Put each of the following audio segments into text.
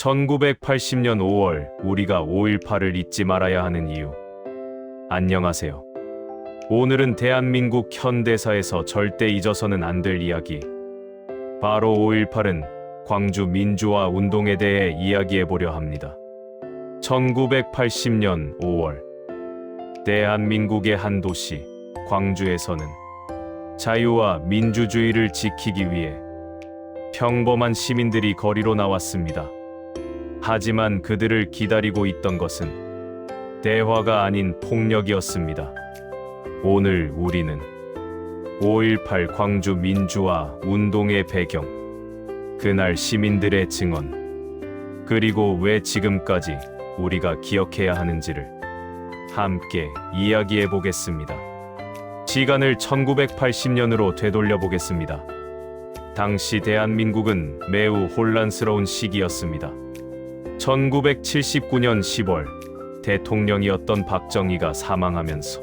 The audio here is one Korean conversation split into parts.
1980년 5월 우리가 5.18을 잊지 말아야 하는 이유. 안녕하세요. 오늘은 대한민국 현대사에서 절대 잊어서는 안 될 이야기, 바로 5.18은 광주 민주화 운동에 대해 이야기해 보려 합니다. 1980년 5월 대한민국의 한 도시 광주에서는 자유와 민주주의를 지키기 위해 평범한 시민들이 거리로 나왔습니다. 하지만 그들을 기다리고 있던 것은 대화가 아닌 폭력이었습니다. 오늘 우리는 5.18 광주 민주화 운동의 배경, 그날 시민들의 증언, 그리고 왜 지금까지 우리가 기억해야 하는지를 함께 이야기해 보겠습니다. 시간을 1980년으로 되돌려 보겠습니다. 당시 대한민국은 매우 혼란스러운 시기였습니다. 1979년 10월 대통령이었던 박정희가 사망하면서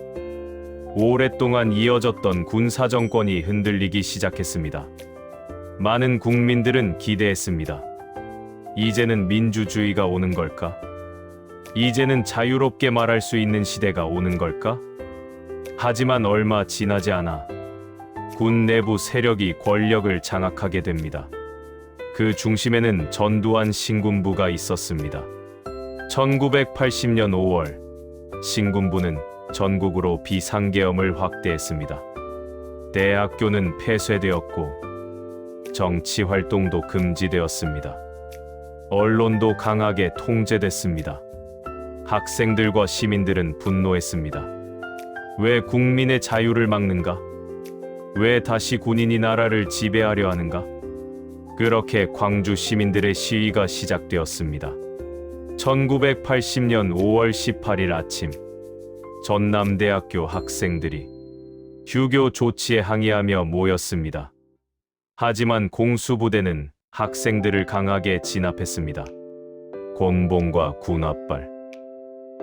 오랫동안 이어졌던 군사정권이 흔들리기 시작했습니다. 많은 국민들은 기대했습니다. 이제는 민주주의가 오는 걸까? 이제는 자유롭게 말할 수 있는 시대가 오는 걸까? 하지만 얼마 지나지 않아 군 내부 세력이 권력을 장악하게 됩니다. 그 중심에는 전두환 신군부가 있었습니다. 1980년 5월 신군부는 전국으로 비상계엄을 확대했습니다. 대학교는 폐쇄되었고 정치 활동도 금지되었습니다. 언론도 강하게 통제됐습니다. 학생들과 시민들은 분노했습니다. 왜 국민의 자유를 막는가? 왜 다시 군인이 나라를 지배하려 하는가? 그렇게 광주 시민들의 시위가 시작되었습니다. 1980년 5월 18일 아침, 전남대학교 학생들이 휴교 조치에 항의하며 모였습니다. 하지만 공수부대는 학생들을 강하게 진압했습니다. 곤봉과 군홧발,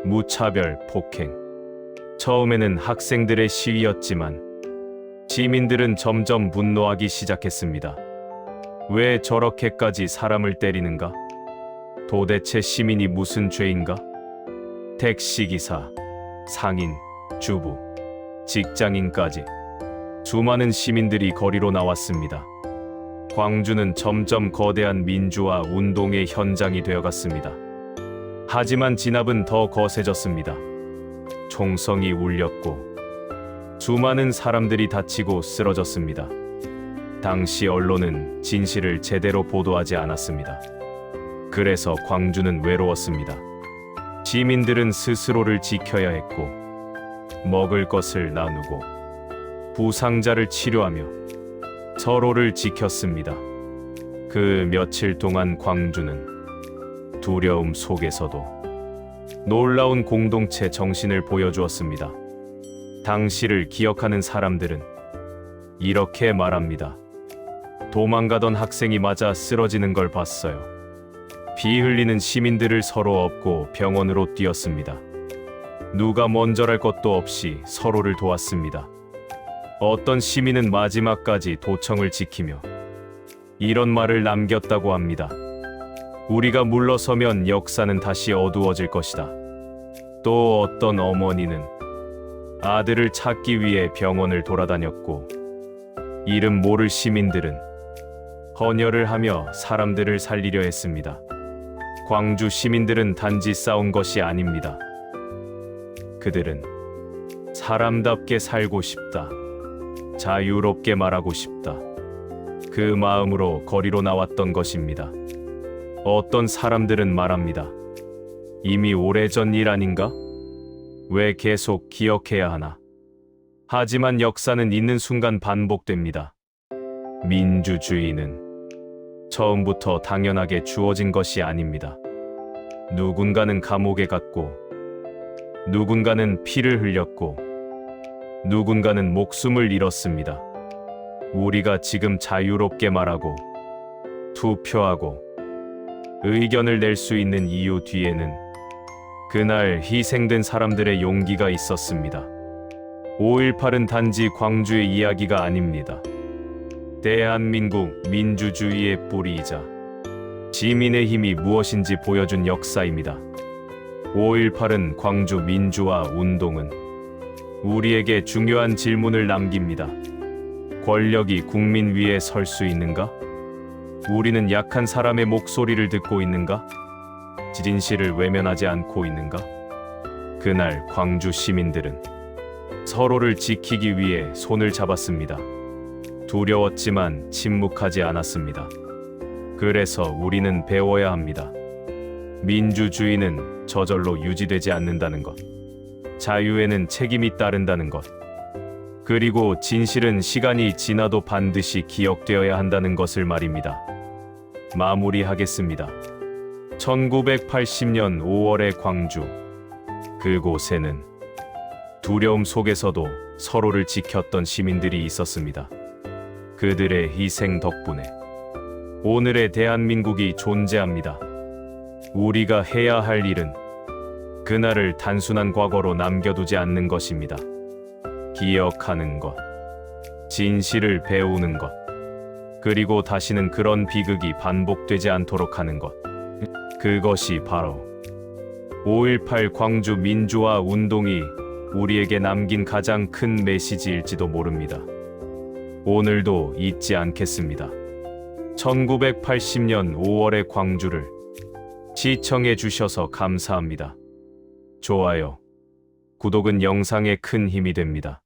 무차별 폭행. 처음에는 학생들의 시위였지만 시민들은 점점 분노하기 시작했습니다. 왜 저렇게까지 사람을 때리는가? 도대체 시민이 무슨 죄인가? 택시기사, 상인, 주부, 직장인까지 수많은 시민들이 거리로 나왔습니다. 광주는 점점 거대한 민주화 운동의 현장이 되어갔습니다. 하지만 진압은 더 거세졌습니다. 총성이 울렸고 수많은 사람들이 다치고 쓰러졌습니다. 당시 언론은 진실을 제대로 보도하지 않았습니다. 그래서 광주는 외로웠습니다. 시민들은 스스로를 지켜야 했고 먹을 것을 나누고 부상자를 치료하며 서로를 지켰습니다. 그 며칠 동안 광주는 두려움 속에서도 놀라운 공동체 정신을 보여주었습니다. 당시를 기억하는 사람들은 이렇게 말합니다. 도망가던 학생이 맞아 쓰러지는 걸 봤어요. 피 흘리는 시민들을 서로 업고 병원으로 뛰었습니다. 누가 먼저랄 것도 없이 서로를 도왔습니다. 어떤 시민은 마지막까지 도청을 지키며 이런 말을 남겼다고 합니다. 우리가 물러서면 역사는 다시 어두워질 것이다. 또 어떤 어머니는 아들을 찾기 위해 병원을 돌아다녔고 이름 모를 시민들은 헌혈을 하며 사람들을 살리려 했습니다. 광주 시민들은 단지 싸운 것이 아닙니다. 그들은 사람답게 살고 싶다, 자유롭게 말하고 싶다, 그 마음으로 거리로 나왔던 것입니다. 어떤 사람들은 말합니다. 이미 오래전 일 아닌가? 왜 계속 기억해야 하나? 하지만 역사는 있는 순간 반복됩니다. 민주주의는 처음부터 당연하게 주어진 것이 아닙니다. 누군가는 감옥에 갔고, 누군가는 피를 흘렸고, 누군가는 목숨을 잃었습니다. 우리가 지금 자유롭게 말하고, 투표하고, 의견을 낼 수 있는 이유 뒤에는 그날 희생된 사람들의 용기가 있었습니다. 5.18은 단지 광주의 이야기가 아닙니다. 대한민국 민주주의의 뿌리이자 시민의 힘이 무엇인지 보여준 역사입니다. 5.18은 광주 민주화 운동은 우리에게 중요한 질문을 남깁니다. 권력이 국민 위에 설 수 있는가? 우리는 약한 사람의 목소리를 듣고 있는가? 진실을 외면하지 않고 있는가? 그날 광주 시민들은 서로를 지키기 위해 손을 잡았습니다. 두려웠지만 침묵하지 않았습니다. 그래서 우리는 배워야 합니다. 민주주의는 저절로 유지되지 않는다는 것. 자유에는 책임이 따른다는 것. 그리고 진실은 시간이 지나도 반드시 기억되어야 한다는 것을 말입니다. 마무리하겠습니다. 1980년 5월의 광주. 그곳에는 두려움 속에서도 서로를 지켰던 시민들이 있었습니다. 그들의 희생 덕분에 오늘의 대한민국이 존재합니다. 우리가 해야 할 일은 그날을 단순한 과거로 남겨두지 않는 것입니다. 기억하는 것, 진실을 배우는 것, 그리고 다시는 그런 비극이 반복되지 않도록 하는 것. 그것이 바로 5.18 광주 민주화 운동이 우리에게 남긴 가장 큰 메시지일지도 모릅니다. 오늘도 잊지 않겠습니다. 1980년 5월의 광주를 시청해 주셔서 감사합니다. 좋아요, 구독은 영상에 큰 힘이 됩니다.